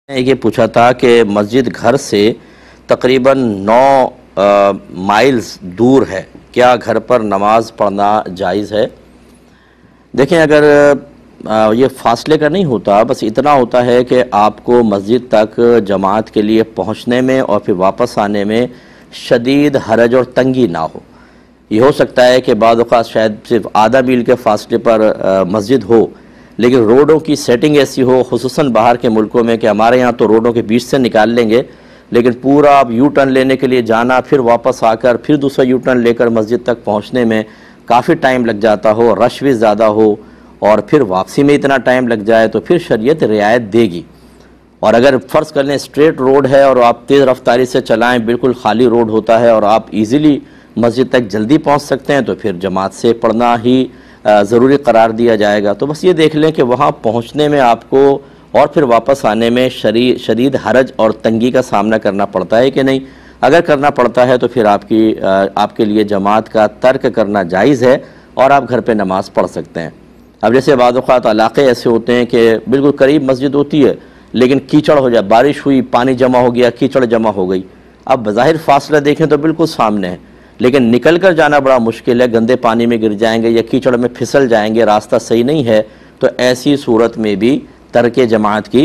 ये पूछा था कि मस्जिद घर से तकरीबन 9 माइल्स दूर है, क्या घर पर नमाज पढ़ना जायज़ है? देखें, अगर ये फासले का नहीं होता, बस इतना होता है कि आपको मस्जिद तक जमात के लिए पहुंचने में और फिर वापस आने में शदीद हरज और तंगी ना हो। ये हो सकता है कि बाद औक़ात शायद सिर्फ आधा मील के फासले पर मस्जिद हो, लेकिन रोडों की सेटिंग ऐसी हो, खुसूसन बाहर के मुल्कों में, कि हमारे यहाँ तो रोडों के बीच से निकाल लेंगे, लेकिन पूरा आप यू टर्न लेने के लिए जाना, फिर वापस आकर फिर दूसरा यू टर्न लेकर मस्जिद तक पहुँचने में काफ़ी टाइम लग जाता हो, रश भी ज़्यादा हो और फिर वापसी में इतना टाइम लग जाए, तो फिर शरीयत रियायत देगी। और अगर फ़र्ज़ कर लें स्ट्रेट रोड है और आप तेज़ रफ्तारी से चलाएँ, बिल्कुल खाली रोड होता है और आप इजीली मस्जिद तक जल्दी पहुंच सकते हैं, तो फिर जमात से पढ़ना ही ज़रूरी करार दिया जाएगा। तो बस ये देख लें कि वहाँ पहुँचने में आपको और फिर वापस आने में शदीद हरज और तंगी का सामना करना पड़ता है कि नहीं। अगर करना पड़ता है तो फिर आपके लिए जमात का तर्क करना जायज़ है और आप घर पे नमाज़ पढ़ सकते हैं। अब जैसे बाद औक़ात इलाक़े ऐसे होते हैं कि बिल्कुल करीब मस्जिद होती है, लेकिन कीचड़ हो जाए, बारिश हुई, पानी जमा हो गया, कीचड़ जमा हो गई। अब बज़ाहिर फासला देखें तो बिल्कुल सामने है, लेकिन निकल कर जाना बड़ा मुश्किल है, गंदे पानी में गिर जाएंगे या कीचड़ में फिसल जाएंगे, रास्ता सही नहीं है, तो ऐसी सूरत में भी तर्क जमात की